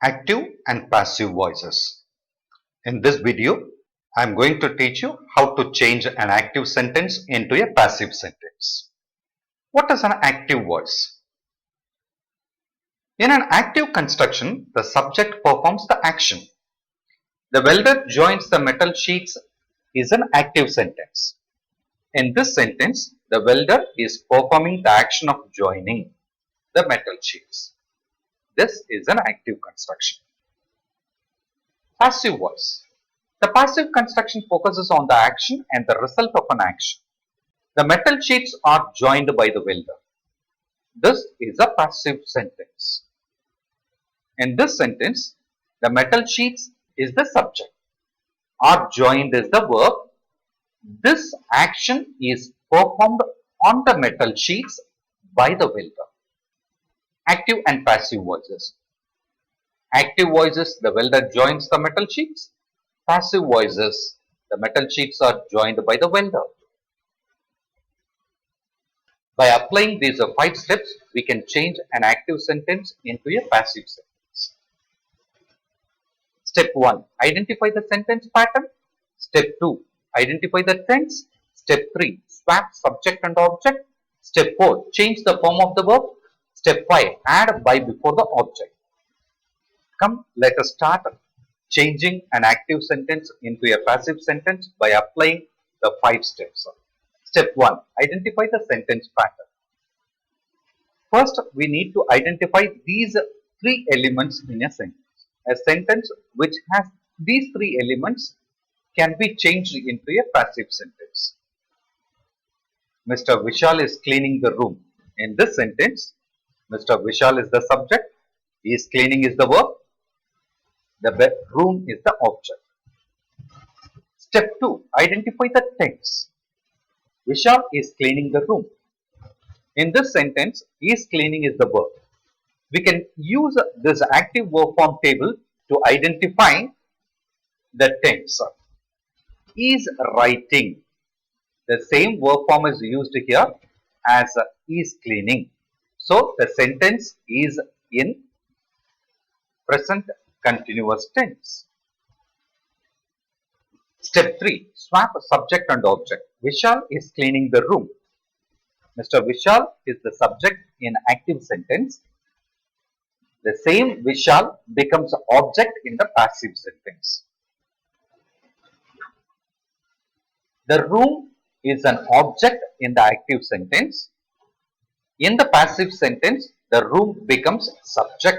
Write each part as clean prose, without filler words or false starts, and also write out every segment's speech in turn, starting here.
Active and passive voices. In this video, I am going to teach you how to change an active sentence into a passive sentence. What is an active voice? In an active construction, the subject performs the action. The welder joins the metal sheets is an active sentence. In this sentence, the welder is performing the action of joining the metal sheets. This is an active construction. Passive voice. The passive construction focuses on the action and the result of an action. The metal sheets are joined by the welder. This is a passive sentence. In this sentence, the metal sheets is the subject. Are joined is the verb. This action is performed on the metal sheets by the welder. Active and passive voices. Active voices, the welder joins the metal sheets. Passive voices, the metal sheets are joined by the welder. By applying these 5 steps, we can change an active sentence into a passive sentence. Step 1. Identify the sentence pattern. Step 2. Identify the tense. Step 3. Swap subject and object. Step 4. Change the form of the verb. Step 5. Add by before the object. Come, let us start changing an active sentence into a passive sentence by applying the 5 steps. Step 1. Identify the sentence pattern. First, we need to identify these 3 elements in a sentence. A sentence which has these 3 elements can be changed into a passive sentence. Mr. Vishal is cleaning the room. In this sentence, Mr. Vishal is the subject, he is cleaning is the verb, the room is the object. Step 2. Identify the tense. Vishal is cleaning the room. In this sentence, he is cleaning is the verb. We can use this active verb form table to identify the tense. Is writing. The same verb form is used here as is cleaning. So, the sentence is in present continuous tense. Step 3. Swap subject and object. Vishal is cleaning the room. Mr. Vishal is the subject in active sentence. The same Vishal becomes object in the passive sentence. The room is an object in the active sentence. In the passive sentence, the room becomes subject.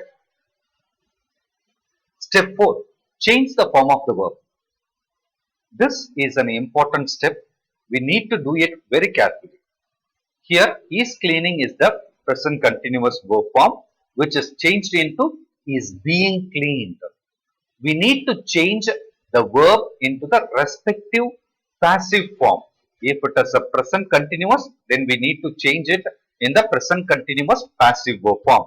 Step 4. Change the form of the verb. This is an important step. We need to do it very carefully. Here, is cleaning is the present continuous verb form which is changed into is being cleaned. We need to change the verb into the respective passive form. If it is a present continuous, then we need to change it in the present continuous passive verb form.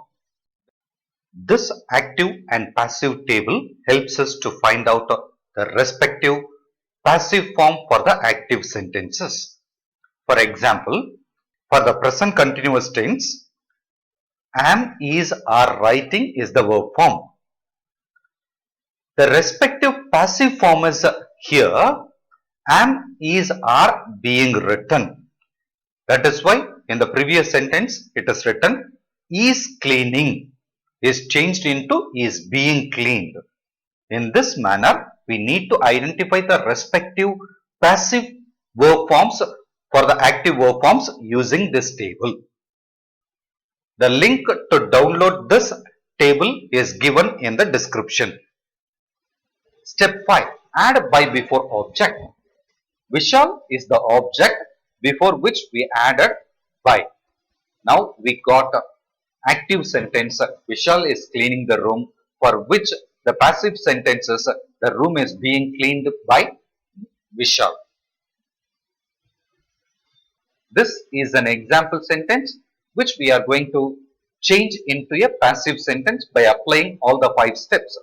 This active and passive table helps us to find out the respective passive form for the active sentences. For example, for the present continuous tense, am, is, are writing is the verb form. The respective passive form is here, am, is, are being written. That is why in the previous sentence it is written is cleaning is changed into is being cleaned. In this manner, we need to identify the respective passive verb forms for the active verb forms using this table. The link to download this table is given in the description. Step 5. Add by before object. Vishal is the object before which we added by. Now we got active sentence Vishal is cleaning the room, for which the passive sentence is the room is being cleaned by Vishal. This is an example sentence which we are going to change into a passive sentence by applying all the 5 steps.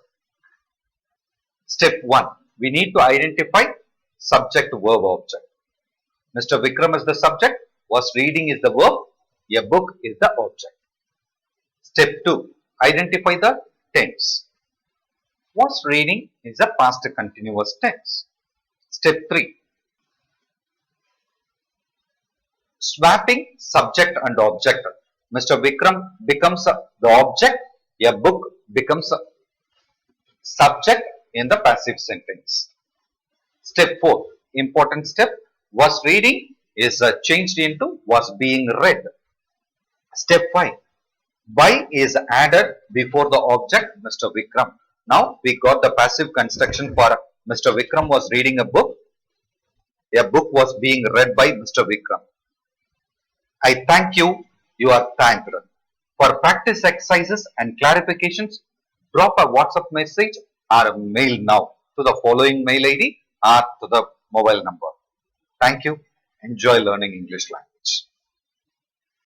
Step 1. We need to identify subject verb object. Mr. Vikram is the subject, was reading is the verb, a book is the object. Step 2. Identify the tense. Was reading is a past continuous tense. Step 3. Swapping subject and object. Mr. Vikram becomes the object. A book becomes a subject in the passive sentence. Step 4. Important step. Was reading is changed into was being read. Step 5. By is added before the object Mr. Vikram. Now we got the passive construction for Mr. Vikram was reading a book. A book was being read by Mr. Vikram. I thank you. You are thanked. For practice exercises and clarifications, drop a WhatsApp message or a mail now to the following mail ID or to the mobile number. Thank you. Enjoy learning English language.